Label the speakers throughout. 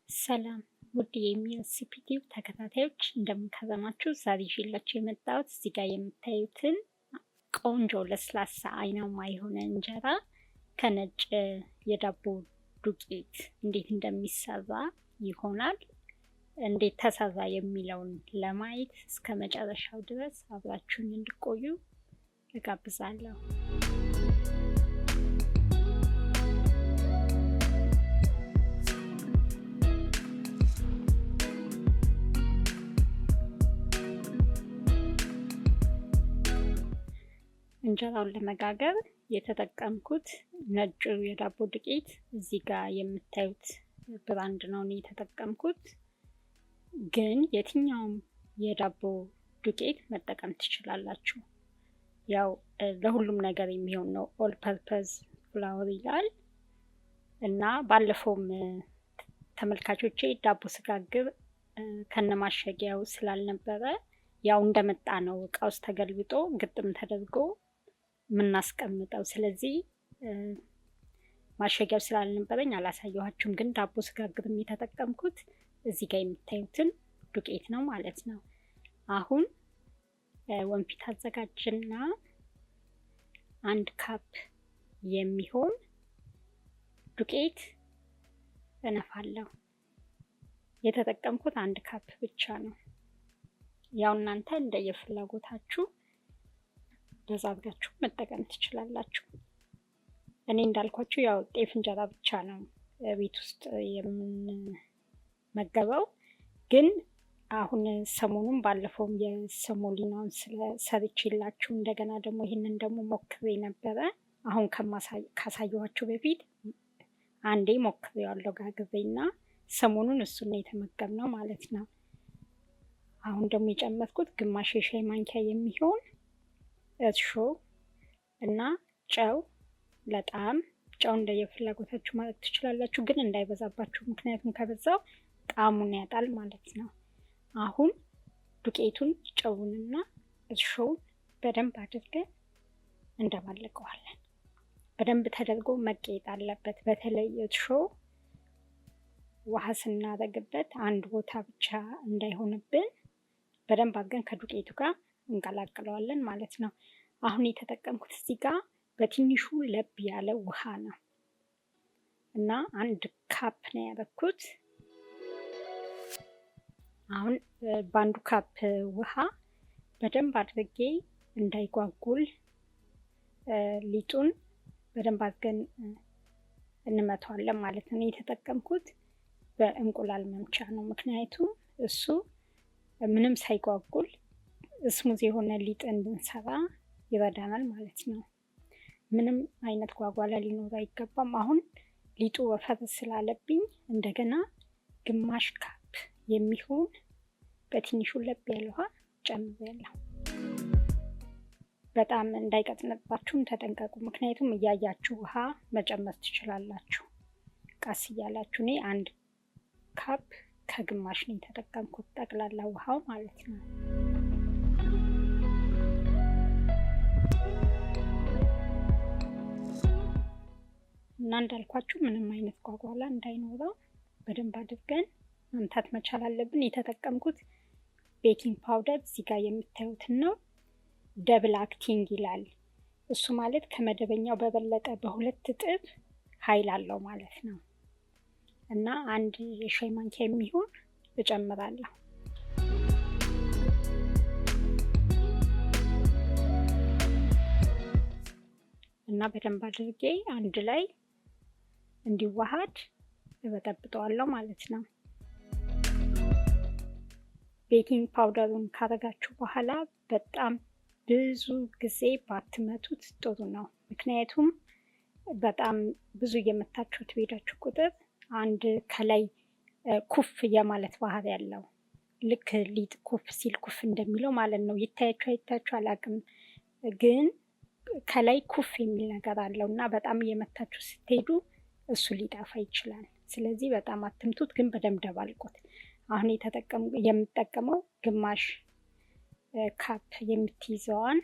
Speaker 1: ሰላም ውድ የሚረሲፒ ቲዩብ ተከታታዮች እንደምን ከረማችሁ? ዛሬ ይዤላችሁ የመጣሁት እዚህ ጋር የምታዩትን ቆንጆ ለስላሳ አይናማ የሆነ እንጀራ ከነጭ የዳቦ ዱቄት እንዴት እንደሚሰራ ይሆናል። እንዴት ተሰራ የሚለውን ለማየት እስከ መጨረሻው ድረስ አብራችሁን እንድቆዩ እጋብዛለሁ። እንጀራውን ለመጋገር የተጠቀምኩት ነጭ የዳቦ ዱቄት እዚህ ጋር የምታዩት ብራንድ ነው የተጠቀምኩት። ግን የትኛውም የዳቦ ዱቄት መጠቀም ትችላላችሁ። ያው ለሁሉም ነገር የሚሆን ነው። ኦል ፐርፐዝ ፍላወር ይላል እና ባለፈውም ተመልካቾቼ ዳቦ ስጋግር ከነማሸጊያው ስላልነበረ ያው እንደመጣ ነው እቃ ውስጥ ተገልብጦ ግጥም ተደርጎ ምናስቀምጠው። ስለዚህ ማሸጊያው ስላልነበረኝ አላሳየኋችሁም። ግን ዳቦ ስጋግርም የተጠቀምኩት እዚህ ጋር የምታዩትን ዱቄት ነው ማለት ነው። አሁን ወንፊት አዘጋጅና 1 ካፕ የሚሆን ዱቄት እነፋለሁ። የተጠቀምኩት 1 ካፕ ብቻ ነው። ያው እናንተ እንደየፍላጎታችሁ በዛ አድርጋችሁ መጠቀም ትችላላችሁ። እኔ እንዳልኳችሁ ያው ጤፍ እንጀራ ብቻ ነው ቤት ውስጥ የምንመገበው። ግን አሁን ሰሞኑን ባለፈውም የሰሞሊናውን ሰርቼላችሁ እንደገና ደግሞ ይህንን ደግሞ ሞክሬ ነበረ። አሁን ካሳየኋችሁ በፊት አንዴ ሞክሬዋለሁ ጋግሬና ሰሞኑን እሱን ነው የተመገብነው ማለት ነው። አሁን ደግሞ የጨመርኩት ግማሽ የሻይ ማንኪያ የሚሆን እርሾ እና ጨው፣ ለጣም ጨው እንደየፍላጎታችሁ ማለት ትችላላችሁ፣ ግን እንዳይበዛባችሁ፣ ምክንያቱም ከበዛው ጣዕሙን ያጣል ማለት ነው። አሁን ዱቄቱን ጨውንና እርሾውን በደንብ አድርገን እንደባለቀዋለን። በደንብ ተደርጎ መቀየጥ አለበት። በተለይ እርሾ ውሃ ስናደርግበት አንድ ቦታ ብቻ እንዳይሆንብን በደንብ አድርገን ከዱቄቱ ጋር እንቀላቅለዋለን ማለት ነው። አሁን የተጠቀምኩት እዚህ ጋር በትንሹ ለብ ያለ ውሃ ነው እና 1 ካፕ ነው ያደረኩት። አሁን በ1 ካፕ ውሃ በደንብ አድርጌ እንዳይጓጉል ሊጡን በደንብ አድርገን እንመታዋለን ማለት ነው። የተጠቀምኩት በእንቁላል መምቻ ነው፣ ምክንያቱም እሱ ምንም ሳይጓጉል ስሙዝ የሆነ ሊጥ እንድንሰራ ይረዳናል ማለት ነው። ምንም አይነት ጓጓላ ሊኖር አይገባም። አሁን ሊጡ ወፈር ስላለብኝ እንደገና ግማሽ ካፕ የሚሆን በትንሹ ለብ ያለ ውሃ ጨምሬያለሁ። በጣም እንዳይቀጥንባችሁም ተጠንቀቁ፣ ምክንያቱም እያያችሁ ውሃ መጨመር ትችላላችሁ ቀስ እያላችሁ። እኔ 1 ካፕ ከግማሽ ነው የተጠቀምኩት ጠቅላላ ውሃው ማለት ነው። እና እንዳልኳችሁ ምንም አይነት ጓጓላ እንዳይኖረው በደንብ አድርገን መምታት መቻል አለብን። የተጠቀምኩት ቤኪንግ ፓውደር እዚህ ጋር የምታዩትን ነው። ደብል አክቲንግ ይላል። እሱ ማለት ከመደበኛው በበለጠ በ2 እጥፍ ኃይል አለው ማለት ነው። እና 1 የሻይ ማንኪያ የሚሆን እጨምራለሁ። እና በደንብ አድርጌ አንድ ላይ እንዲዋሃድ እበጠብጠዋለሁ ማለት ነው። ቤኪንግ ፓውደሩን ካረጋችሁ በኋላ በጣም ብዙ ጊዜ ባትመቱት ጥሩ ነው። ምክንያቱም በጣም ብዙ እየመታችሁት በሄዳችሁ ቁጥር አንድ ከላይ ኩፍ የማለት ባህሪ ያለው፣ ልክ ሊጥ ኩፍ ሲል ኩፍ እንደሚለው ማለት ነው። ይታያችሁ አይታያችሁ አላውቅም፣ ግን ከላይ ኩፍ የሚል ነገር አለው እና በጣም እየመታችሁ ስትሄዱ እሱ ሊጠፋ ይችላል። ስለዚህ በጣም አትምቱት፣ ግን በደንብ ደባልቁት። አሁን የምጠቀመው ግማሽ ካፕ የምትይዘዋን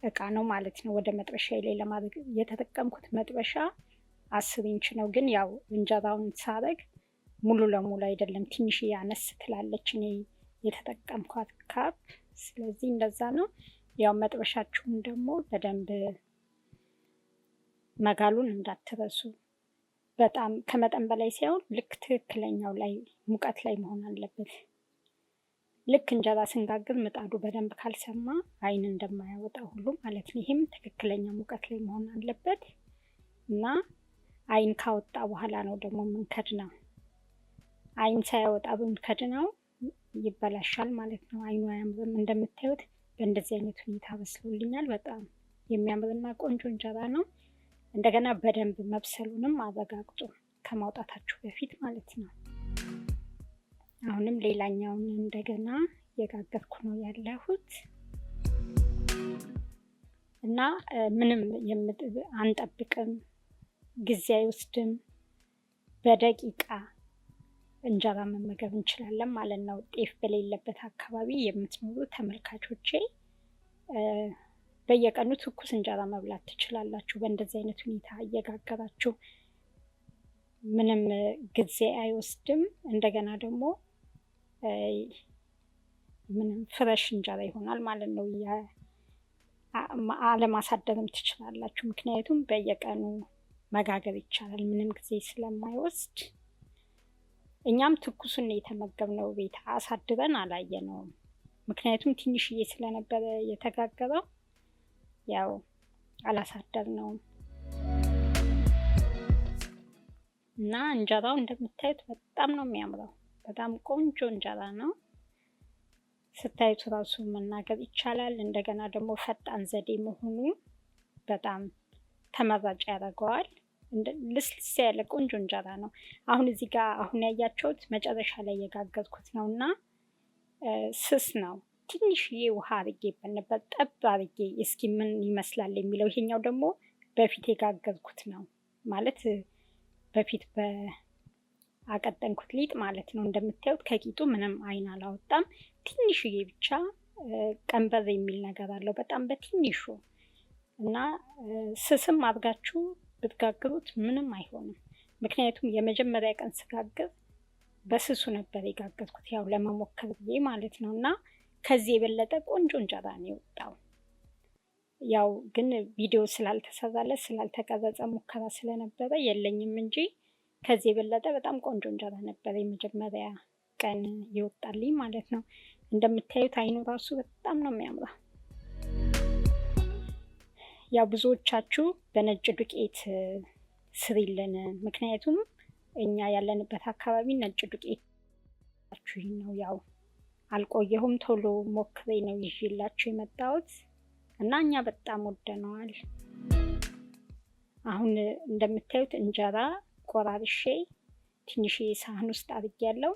Speaker 1: እቃ ነው ማለት ነው። ወደ መጥበሻ ላይ ለማድረግ የተጠቀምኩት መጥበሻ 10 ኢንች ነው። ግን ያው እንጀራውን ሳረግ ሙሉ ለሙሉ አይደለም፣ ትንሽ ያነስ ትላለች እኔ የተጠቀምኳት ካፕ። ስለዚህ እንደዛ ነው። ያው መጥበሻችሁን ደግሞ በደንብ መጋሉን እንዳትረሱ። በጣም ከመጠን በላይ ሳይሆን ልክ ትክክለኛው ላይ ሙቀት ላይ መሆን አለበት። ልክ እንጀራ ስንጋግር ምጣዱ በደንብ ካልሰማ አይን እንደማያወጣ ሁሉ ማለት ነው። ይሄም ትክክለኛ ሙቀት ላይ መሆን አለበት እና አይን ካወጣ በኋላ ነው ደግሞ የምንከድነው። አይን ሳያወጣ ብንከድነው ይበላሻል ማለት ነው። አይኑ አያምርም። እንደምታዩት በእንደዚህ አይነት ሁኔታ በስሎልኛል። በጣም የሚያምርና ቆንጆ እንጀራ ነው። እንደገና በደንብ መብሰሉንም አረጋግጡ ከማውጣታችሁ በፊት ማለት ነው። አሁንም ሌላኛውን እንደገና የጋገርኩ ነው ያለሁት እና ምንም አንጠብቅም፣ ጊዜ አይወስድም። በደቂቃ እንጀራ መመገብ እንችላለን ማለት ነው። ጤፍ በሌለበት አካባቢ የምትኖሩ ተመልካቾቼ በየቀኑ ትኩስ እንጀራ መብላት ትችላላችሁ። በእንደዚህ አይነት ሁኔታ እየጋገራችሁ ምንም ጊዜ አይወስድም። እንደገና ደግሞ ምንም ፍረሽ እንጀራ ይሆናል ማለት ነው። አለማሳደርም ትችላላችሁ፣ ምክንያቱም በየቀኑ መጋገር ይቻላል ምንም ጊዜ ስለማይወስድ። እኛም ትኩሱን የተመገብነው ቤት አሳድረን አላየነውም፣ ምክንያቱም ትንሽዬ ስለነበረ የተጋገረው ያው አላሳደርነውም። እና እንጀራው እንደምታዩት በጣም ነው የሚያምረው። በጣም ቆንጆ እንጀራ ነው። ስታዩት ራሱ መናገር ይቻላል። እንደገና ደግሞ ፈጣን ዘዴ መሆኑ በጣም ተመራጭ ያደርገዋል። ልስልስ ያለ ቆንጆ እንጀራ ነው። አሁን እዚህ ጋር አሁን ያያችሁት መጨረሻ ላይ የጋገርኩት ነው እና ስስ ነው። ትንሽዬ ውሃ አድርጌበት ነበር፣ ጠብ አድርጌ እስኪ ምን ይመስላል የሚለው። ይሄኛው ደግሞ በፊት የጋገርኩት ነው ማለት በፊት በአቀጠንኩት ሊጥ ማለት ነው። እንደምታዩት ከቂጡ ምንም አይን አላወጣም። ትንሽዬ ብቻ ቀንበር የሚል ነገር አለው በጣም በትንሹ እና ስስም አድርጋችሁ ብትጋግሩት ምንም አይሆንም። ምክንያቱም የመጀመሪያ ቀን ስጋግር በስሱ ነበር የጋገርኩት፣ ያው ለመሞከር ጊዜ ማለት ነው። እና ከዚህ የበለጠ ቆንጆ እንጀራ ነው የወጣው። ያው ግን ቪዲዮ ስላልተሰራለት ስላልተቀረጸ ሙከራ ስለነበረ የለኝም እንጂ ከዚህ የበለጠ በጣም ቆንጆ እንጀራ ነበር የመጀመሪያ ቀን ይወጣልኝ ማለት ነው። እንደምታዩት አይኑ ራሱ በጣም ነው የሚያምረው። ያው ብዙዎቻችሁ በነጭ ዱቄት ስሪልን፣ ምክንያቱም እኛ ያለንበት አካባቢ ነጭ ዱቄት ነው። ያው አልቆየሁም፣ ቶሎ ሞክሬ ነው ይዤላችሁ የመጣሁት እና እኛ በጣም ወደነዋል። አሁን እንደምታዩት እንጀራ ቆራርሼ ትንሽ ሳህን ውስጥ አድርጌያለሁ።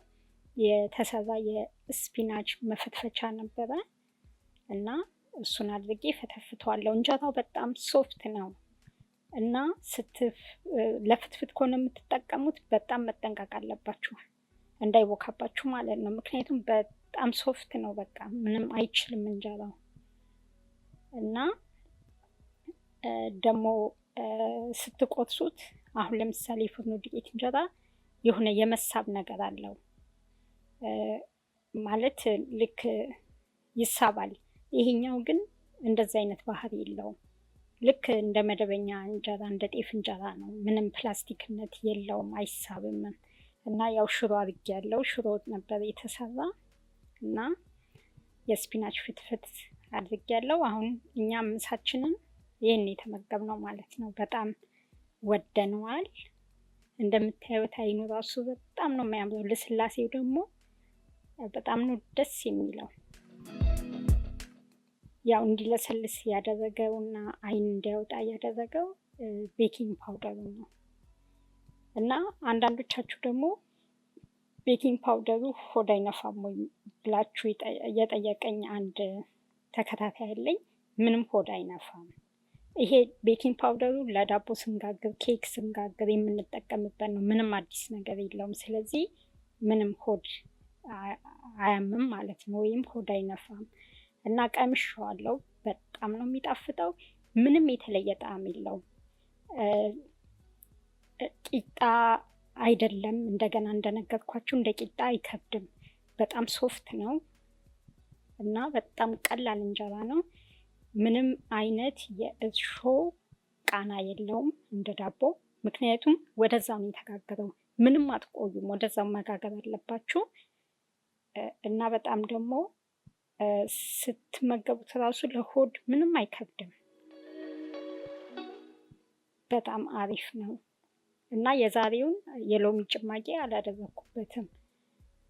Speaker 1: የተሰራ የስፒናች መፈትፈቻ ነበረ እና እሱን አድርጌ ፈተፍተዋለሁ። እንጀራው በጣም ሶፍት ነው እና ለፍትፍት ከሆነ የምትጠቀሙት በጣም መጠንቀቅ አለባችሁ እንዳይቦካባችሁ ማለት ነው። ምክንያቱም በጣም ሶፍት ነው፣ በቃ ምንም አይችልም እንጀራው። እና ደግሞ ስትቆርሱት አሁን ለምሳሌ የፍርኖ ዱቄት እንጀራ የሆነ የመሳብ ነገር አለው ማለት ልክ ይሳባል። ይሄኛው ግን እንደዚህ አይነት ባህሪ የለውም። ልክ እንደ መደበኛ እንጀራ እንደ ጤፍ እንጀራ ነው። ምንም ፕላስቲክነት የለውም፣ አይሳብም። እና ያው ሽሮ አድርጌያለሁ። ሽሮ ነበር የተሰራ እና የስፒናች ፍትፍት አድርጌያለሁ። አሁን እኛ ምሳችንን ይህን የተመገብነው ማለት ነው። በጣም ወደነዋል። እንደምታዩት አይኑ ራሱ በጣም ነው የሚያምረው። ልስላሴው ደግሞ በጣም ነው ደስ የሚለው። ያው እንዲለሰልስ ያደረገው እና አይን እንዲያወጣ ያደረገው ቤኪንግ ፓውደሩ ነው። እና አንዳንዶቻችሁ ደግሞ ቤኪንግ ፓውደሩ ሆድ አይነፋም ወይ ብላችሁ እየጠየቀኝ አንድ ተከታታይ አለኝ። ምንም ሆድ አይነፋም። ይሄ ቤኪንግ ፓውደሩ ለዳቦ ስንጋግር፣ ኬክ ስንጋግር የምንጠቀምበት ነው። ምንም አዲስ ነገር የለውም። ስለዚህ ምንም ሆድ አያምም ማለት ነው፣ ወይም ሆድ አይነፋም። እና ቀምሼዋለሁ። በጣም ነው የሚጣፍጠው። ምንም የተለየ ጣዕም የለውም። ቂጣ አይደለም። እንደገና እንደነገርኳችሁ እንደ ቂጣ አይከብድም። በጣም ሶፍት ነው እና በጣም ቀላል እንጀራ ነው። ምንም አይነት የእርሾ ቃና የለውም እንደ ዳቦ። ምክንያቱም ወደዛው ነው የተጋገረው። ምንም አትቆዩም፣ ወደዛው መጋገር አለባችሁ እና በጣም ደግሞ ስትመገቡት ራሱ ለሆድ ምንም አይከብድም። በጣም አሪፍ ነው እና የዛሬውን የሎሚ ጭማቂ አላደረኩበትም።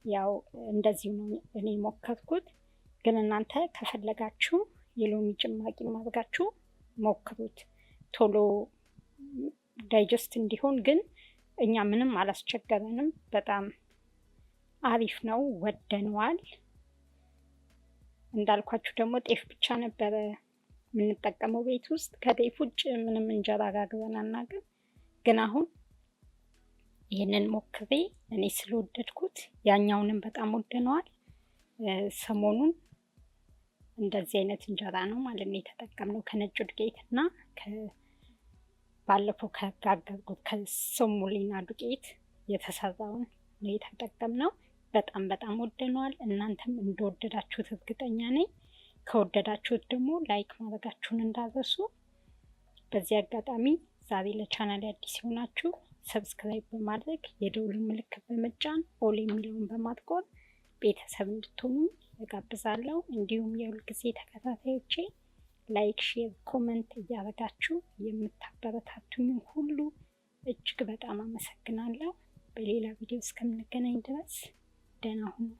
Speaker 1: ያው እንደዚሁ ነው እኔ ሞከርኩት። ግን እናንተ ከፈለጋችሁ የሎሚ ጭማቂ ማድረጋችሁ ሞክሩት፣ ቶሎ ዳይጀስት እንዲሆን። ግን እኛ ምንም አላስቸገረንም። በጣም አሪፍ ነው፣ ወደነዋል። እንዳልኳችሁ ደግሞ ጤፍ ብቻ ነበረ የምንጠቀመው ቤት ውስጥ። ከጤፍ ውጭ ምንም እንጀራ ጋግረን አናውቅም። ግን አሁን ይህንን ሞክሬ እኔ ስለወደድኩት ያኛውንም በጣም ወደነዋል። ሰሞኑን እንደዚህ አይነት እንጀራ ነው ማለት ነው የተጠቀምነው፣ ከነጭ ዱቄት እና ባለፈው ከጋገርኩት ከሰሙሊና ዱቄት የተሰራውን ነው የተጠቀምነው። በጣም በጣም ወደነዋል። እናንተም እንደወደዳችሁት እርግጠኛ ነኝ። ከወደዳችሁት ደግሞ ላይክ ማድረጋችሁን እንዳትረሱ። በዚህ አጋጣሚ ዛሬ ለቻናል አዲስ የሆናችሁ ሰብስክራይብ በማድረግ የደውል ምልክት በመጫን ኦል የሚለውን በማጥቆር ቤተሰብ እንድትሆኑ እጋብዛለሁ። እንዲሁም የሁልጊዜ ተከታታዮቼ ላይክ፣ ሼር፣ ኮመንት እያደረጋችሁ የምታበረታቱኝ ሁሉ እጅግ በጣም አመሰግናለሁ። በሌላ ቪዲዮ እስከምንገናኝ ድረስ ደህና ሁኑ።